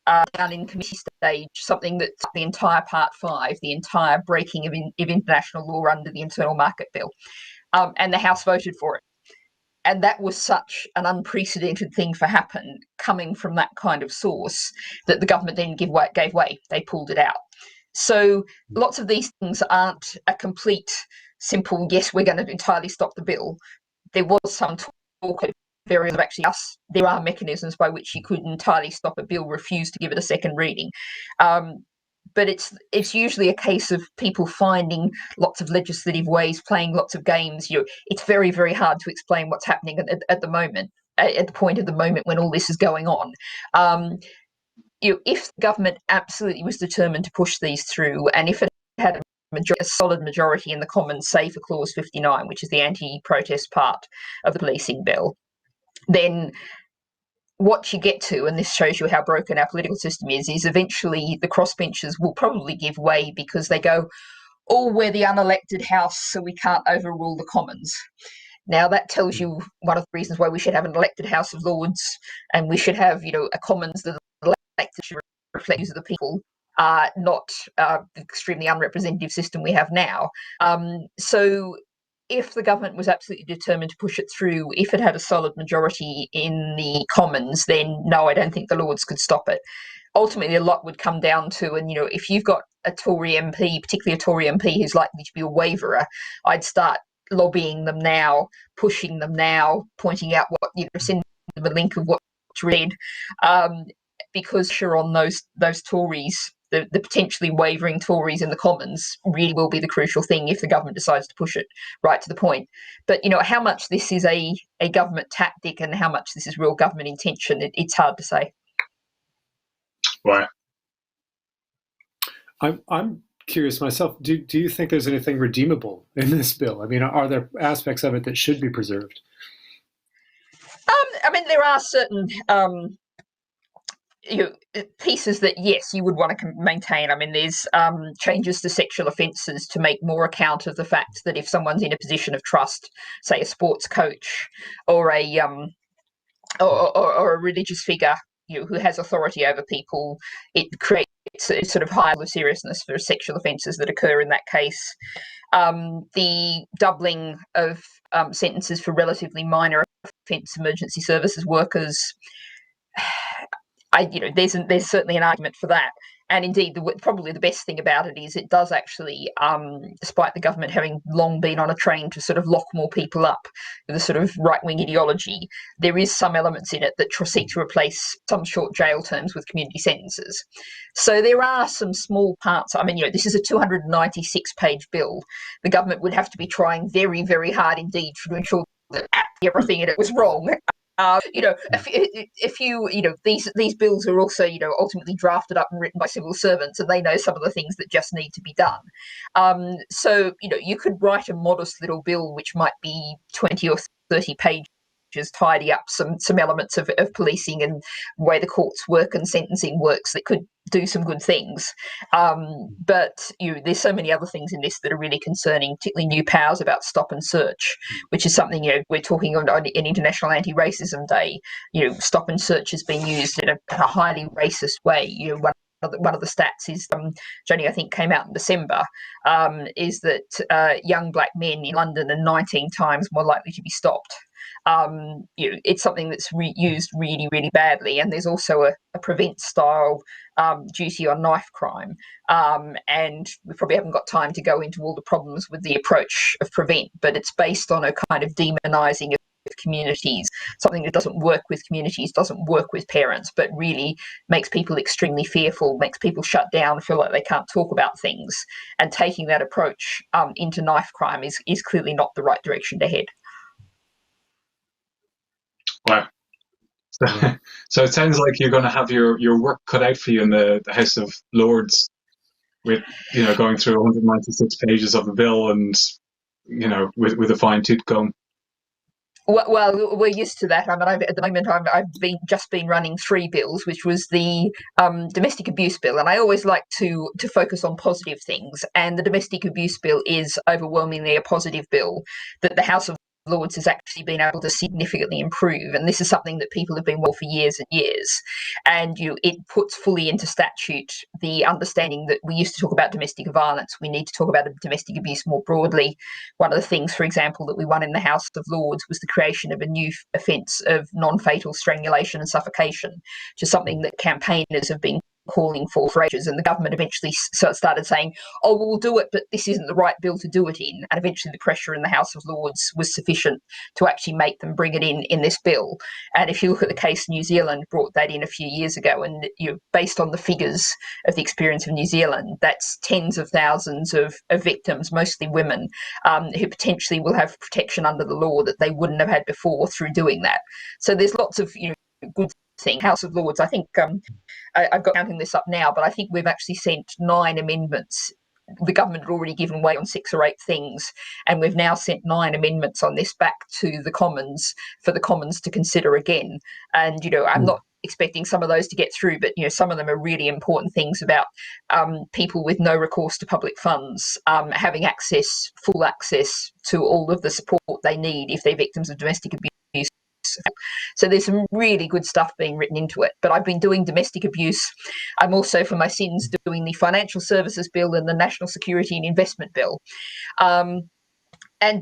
down in committee stage, something that the entire Part 5, the entire breaking of international law under the Internal Market Bill, and the House voted for it. And that was such an unprecedented thing for happen, coming from that kind of source, that the government then gave way. They pulled it out. So lots of these things aren't a complete, simple, yes, we're going to entirely stop the bill. There was some talk of areas of actually us. There are mechanisms by which you could entirely stop a bill, refuse to give it a second reading. But it's usually a case of people finding lots of legislative ways, playing lots of games. It's very, very hard to explain what's happening at the moment, at the point of the moment when all this is going on. If the government absolutely was determined to push these through, and if it had a solid majority in the Commons, say for Clause 59, which is the anti-protest part of the policing bill, then what you get to, and this shows you how broken our political system is eventually the crossbenchers will probably give way, because they go, oh, we're the unelected house, so we can't overrule the Commons. Now that tells you one of the reasons why we should have an elected House of Lords, and we should have, a Commons that are elected to reflect the views of the people, not the extremely unrepresentative system we have now. So if the government was absolutely determined to push it through, if it had a solid majority in the Commons, then no, I don't think the Lords could stop it. Ultimately, a lot would come down to, and if you've got a Tory MP, particularly a Tory MP who's likely to be a waverer, I'd start lobbying them now, pushing them now, pointing out what, send them a link of what's read, because sure, on those Tories, the potentially wavering Tories in the Commons really will be the crucial thing if the government decides to push it right to the point. But, how much this is a government tactic and how much this is real government intention, it's hard to say. Right. I'm curious myself. Do you think there's anything redeemable in this bill? I mean, are there aspects of it that should be preserved? There are certain pieces that, yes, you would want to maintain. There's changes to sexual offences to make more account of the fact that if someone's in a position of trust, say a sports coach or a religious figure, who has authority over people, it creates a sort of higher level of seriousness for sexual offences that occur in that case. The doubling of sentences for relatively minor offence emergency services workers. There's certainly an argument for that, and indeed, probably the best thing about it is it does actually, despite the government having long been on a train to sort of lock more people up with a sort of right-wing ideology, there is some elements in it that seek to replace some short jail terms with community sentences. So there are some small parts. This is a 296-page bill. The government would have to be trying very, very hard indeed to ensure that everything in it was wrong. If these bills are also, ultimately drafted up and written by civil servants, and they know some of the things that just need to be done. So, you could write a modest little bill which might be 20 or 30 pages, tidy up some elements of policing and the way the courts work and sentencing works that could do some good things. But there's so many other things in this that are really concerning, particularly new powers about stop and search, which is something, we're talking on an International Anti-Racism Day. Stop and search has been used in a highly racist way. One of the stats is, which only I think came out in December, is that young black men in London are 19 times more likely to be stopped it's something that's used really, really badly. And there's also a prevent style duty on knife crime. And we probably haven't got time to go into all the problems with the approach of prevent, but it's based on a kind of demonising of communities, something that doesn't work with communities, doesn't work with parents, but really makes people extremely fearful, makes people shut down, feel like they can't talk about things. And taking that approach into knife crime is clearly not the right direction to head. Wow. So it sounds like you're going to have your work cut out for you in the House of Lords, with going through 196 pages of the bill and with a fine tooth comb. Well, we're used to that. I mean, at the moment, I've just been running 3 bills, which was the domestic abuse bill, and I always like to focus on positive things. And the domestic abuse bill is overwhelmingly a positive bill that the House of Lords has actually been able to significantly improve, and this is something that people have been for years and years. And it puts fully into statute the understanding that we used to talk about domestic violence. We need to talk about domestic abuse more broadly. One of the things, for example, that we won in the House of Lords was the creation of a new offence of non-fatal strangulation and suffocation, which is something that campaigners have been calling for ages, and the government eventually started saying, oh, we'll do it, but this isn't the right bill to do it in. And eventually the pressure in the House of Lords was sufficient to actually make them bring it in this bill. And if you look at the case, New Zealand brought that in a few years ago, and based on the figures of the experience of New Zealand, that's tens of thousands of victims, mostly women, who potentially will have protection under the law that they wouldn't have had before through doing that. So there's lots of good thing. House of Lords, I think I've got counting this up now, but I think we've actually sent 9 amendments. The government had already given way on 6 or 8 things, and we've now sent 9 amendments on this back to the Commons for the Commons to consider again. And I'm not expecting some of those to get through, but some of them are really important things about people with no recourse to public funds having full access to all of the support they need if they're victims of domestic abuse. So there's some really good stuff being written into it. But I've been doing domestic abuse. I'm also, for my sins, doing the Financial Services Bill and the National Security and Investment Bill. And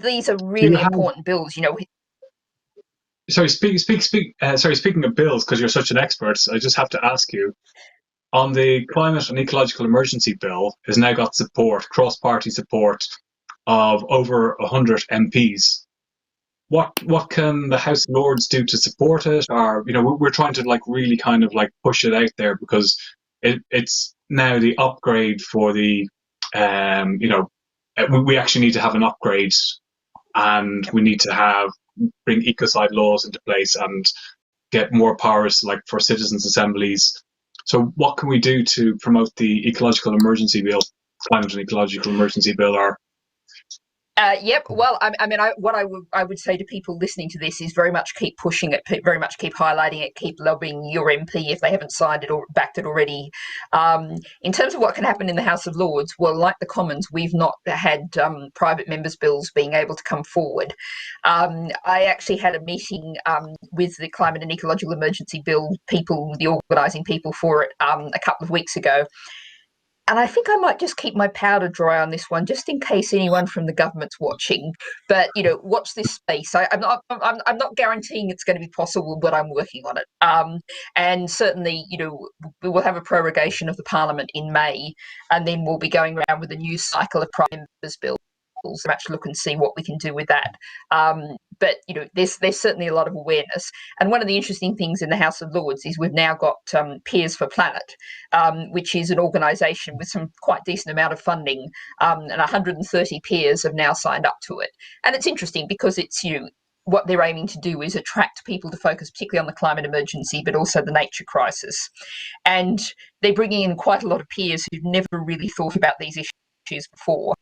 these are really important bills. Sorry, speaking of bills, because you're such an expert, I just have to ask you, on the Climate and Ecological Emergency Bill has now got support, cross-party support of over 100 MPs. What can the House of Lords do to support it? Or we're trying to really kind of push it out there, because it's now the upgrade for the we actually need to have an upgrade, and we need to bring ecocide laws into place and get more powers for citizens' assemblies. So what can we do to promote the Ecological Emergency Bill, Climate and Ecological Emergency Bill, or Yep. Well, what I would say to people listening to this is very much keep pushing it, very much keep highlighting it, keep lobbying your MP if they haven't signed it or backed it already. In terms of what can happen in the House of Lords, well, like the Commons, we've not had private members' bills being able to come forward. I actually had a meeting with the Climate and Ecological Emergency Bill people, the organising people for it, a couple of weeks ago. And I think I might just keep my powder dry on this one, just in case anyone from the government's watching. But watch this space. I'm not guaranteeing it's going to be possible, but I'm working on it. And certainly, we will have a prorogation of the Parliament in May, and then we'll be going around with a new cycle of Prime Minister's bills. So actually look and see what we can do with that. But there's certainly a lot of awareness. And one of the interesting things in the House of Lords is we've now got Peers for Planet, which is an organisation with some quite decent amount of funding, and 130 peers have now signed up to it. And it's interesting because it's what they're aiming to do is attract people to focus particularly on the climate emergency, but also the nature crisis. And they're bringing in quite a lot of peers who've never really thought about these issues before.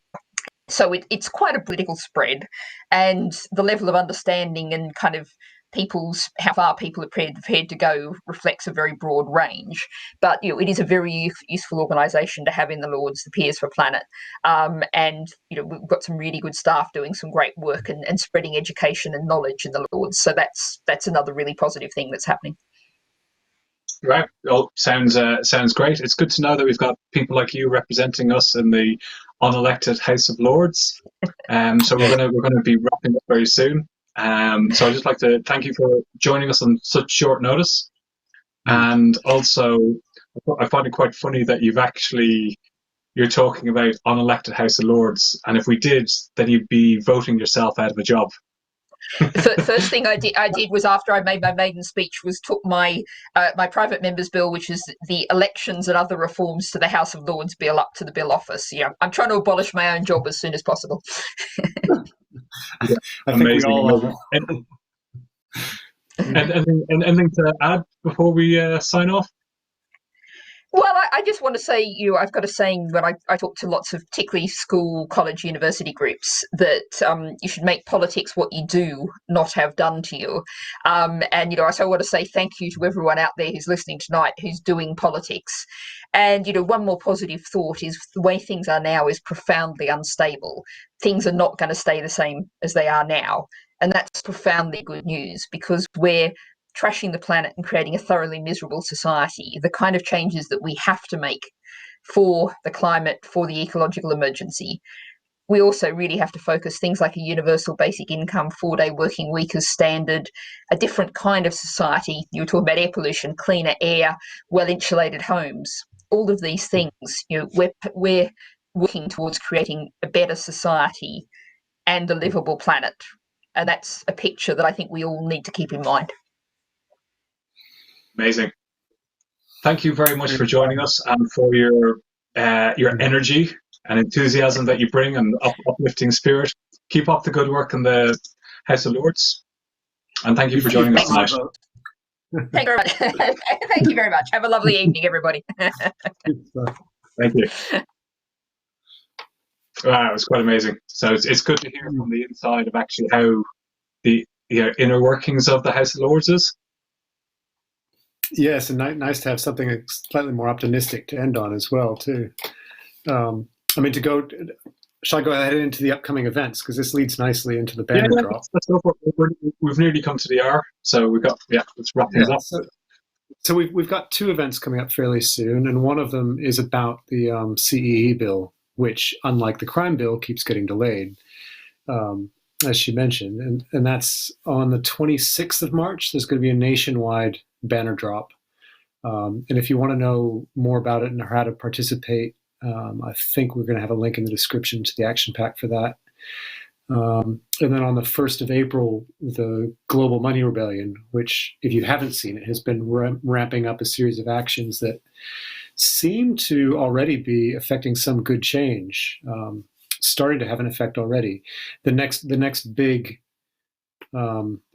So it's quite a political spread, and the level of understanding and kind of how far people are prepared to go reflects a very broad range. But it is a very useful organisation to have in the Lords, the Peers for Planet, and we've got some really good staff doing some great work and spreading education and knowledge in the Lords. So that's another really positive thing that's happening. Right. Well, sounds great. It's good to know that we've got people like you representing us in the unelected House of Lords. So we're gonna be wrapping up very soon. So I'd just like to thank you for joining us on such short notice. And also, I find it quite funny that you're talking about unelected House of Lords, and if we did, then you'd be voting yourself out of a job. First thing I did was, after I made my maiden speech, was took my my private members bill, which is the elections and other reforms to the House of Lords bill, up to the bill office. Yeah, I'm trying to abolish my own job as soon as possible. Yeah, I think we all are. And anything to add before we sign off? Well, I just want to say, I've got a saying when I talk to lots of particularly school, college, university groups, that you should make politics what you do, not have done to you. And, so I want to say thank you to everyone out there who's listening tonight, who's doing politics. And, one more positive thought is the way things are now is profoundly unstable. Things are not going to stay the same as they are now. And that's profoundly good news, because we're trashing the planet and creating a thoroughly miserable society. The kind of changes that we have to make for the climate, for the ecological emergency. We also really have to focus things like a universal basic income, 4-day working week as standard, a different kind of society. You were talking about air pollution, cleaner air, well-insulated homes. All of these things, we're working towards creating a better society and a livable planet. And that's a picture that I think we all need to keep in mind. Amazing. Thank you very much for joining us and for your energy and enthusiasm that you bring, and uplifting spirit. Keep up the good work in the House of Lords. And thank you for joining us tonight. Thank you very much. Thank you very much. Have a lovely evening, everybody. Thank you. Wow, it was quite amazing. So it's good to hear from the inside of actually how the inner workings of the House of Lords is. Yes, and nice to have something slightly more optimistic to end on as well, too. Shall I go ahead into the upcoming events? Because this leads nicely into the banner drop. Let's go for it. We've nearly come to the hour, so let's wrap things up. So we've got 2 events coming up fairly soon, and one of them is about the CEE bill, which, unlike the crime bill, keeps getting delayed, as she mentioned. And that's on the 26th of March. There's going to be a nationwide banner drop. And if you want to know more about it and how to participate, I think we're going to have a link in the description to the action pack for that. And then on the 1st of April, the Global Money Rebellion, which, if you haven't seen it, has been ramping up a series of actions that seem to already be affecting some good change, starting to have an effect already. The next big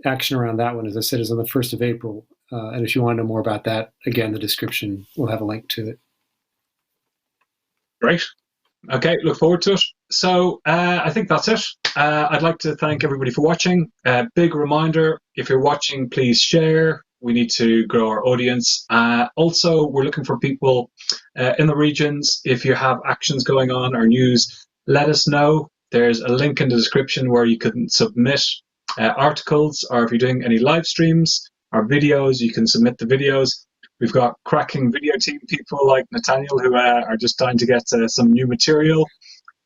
action around that one, as I said, is on the 1st of April. And if you want to know more about that, again, the description will have a link to it. Great. Okay, look forward to it. So I think that's it. I'd like to thank everybody for watching. Big reminder, if you're watching, please share. We need to grow our audience. Also, we're looking for people in the regions. If you have actions going on or news, let us know. There's a link in the description where you can submit articles, or if you're doing any live streams or videos, you can submit the videos. We've got cracking video team people like Nathaniel who are just dying to get some new material.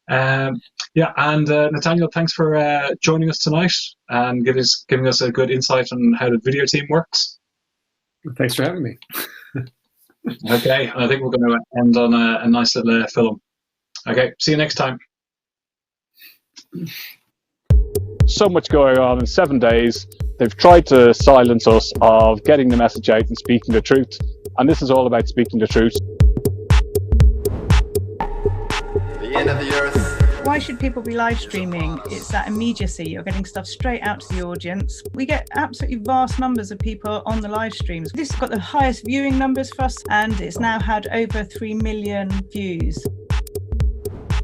And Nathaniel, thanks for joining us tonight and giving us a good insight on how the video team works. Thanks for having me. Okay, I think we're going to end on a nice little film. Okay, see you next time. So much going on in 7 days. They've tried to silence us of getting the message out and speaking the truth. And this is all about speaking the truth. The end of the earth. Why should people be live streaming? It's that immediacy. You're getting stuff straight out to the audience. We get absolutely vast numbers of people on the live streams. This has got the highest viewing numbers for us, and it's now had over 3 million views.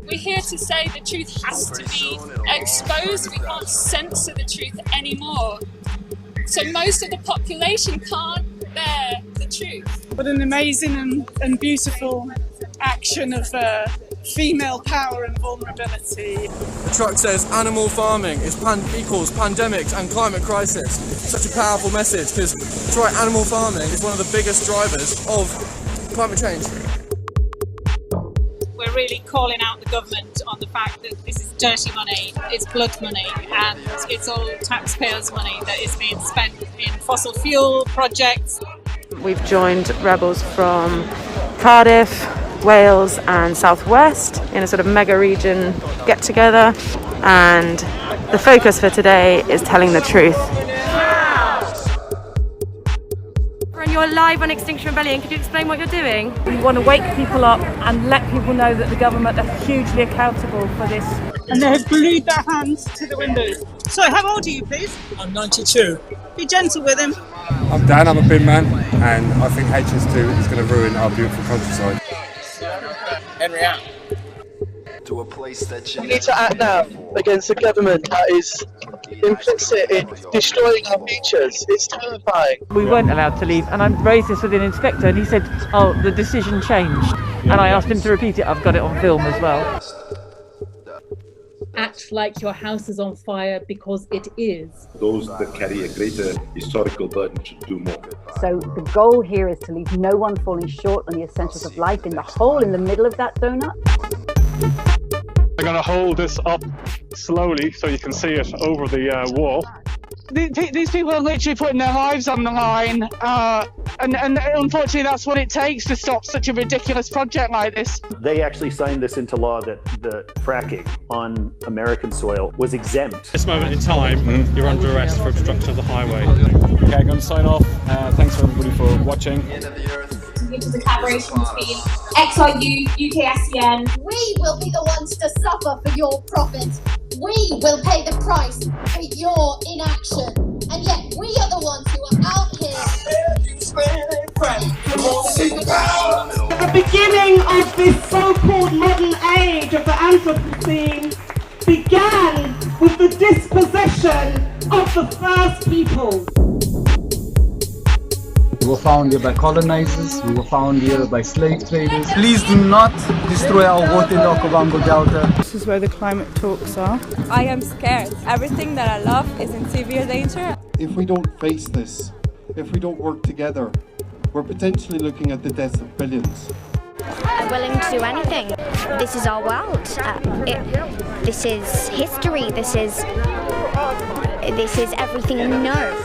We're here to say the truth has to be exposed. We can't censor the truth anymore. So most of the population can't bear the truth. What an amazing and beautiful action of female power and vulnerability. The truck says animal farming equals pandemics and climate crisis. Such a powerful message, because animal farming is one of the biggest drivers of climate change. We're really calling out the government on the fact that this is dirty money, it's blood money, and it's all taxpayers' money that is being spent in fossil fuel projects. We've joined rebels from Cardiff, Wales and South West in a sort of mega region get together, and the focus for today is telling the truth. And you're live on Extinction Rebellion. Could you explain what you're doing? We want to wake people up and let people know that the government are hugely accountable for this. And they have glued their hands to the windows. So, how old are you, please? I'm 92. Be gentle with him. I'm Dan, I'm a bin man, and I think HS2 is going to ruin our beautiful countryside. Henry out. To a place that We need to act now against a government that is implicit in destroying our futures. It's terrifying. We weren't allowed to leave, and I raised this with an inspector, and he said, "Oh, the decision changed." And I asked him to repeat it. I've got it on film as well. Act like your house is on fire, because it is. Those that carry a greater historical burden should do more. So the goal here is to leave no one falling short on the essentials of life in the hole in the middle of that donut. I'm going to hold this up slowly so you can see it over the wall. These people are literally putting their lives on the line, and unfortunately that's what it takes to stop such a ridiculous project like this. They actually signed this into law that the fracking on American soil was exempt. At this moment in time, you're under arrest for obstruction of the highway. Okay, I'm going to sign off. Thanks for everybody for watching. Which is a collaboration between XRU, UKSCN. We will be the ones to suffer for your profit. We will pay the price for your inaction. And yet we are the ones who are out here. The beginning of this so-called modern age of the Anthropocene began with the dispossession of the first people. We were found here by colonizers, we were found here by slave traders. Please do not destroy our water in the Okavango Delta. This is where the climate talks are. I am scared. Everything that I love is in severe danger. If we don't face this, if we don't work together, we're potentially looking at the deaths of billions. I'm willing to do anything. This is our world. This is history. This is everything we know.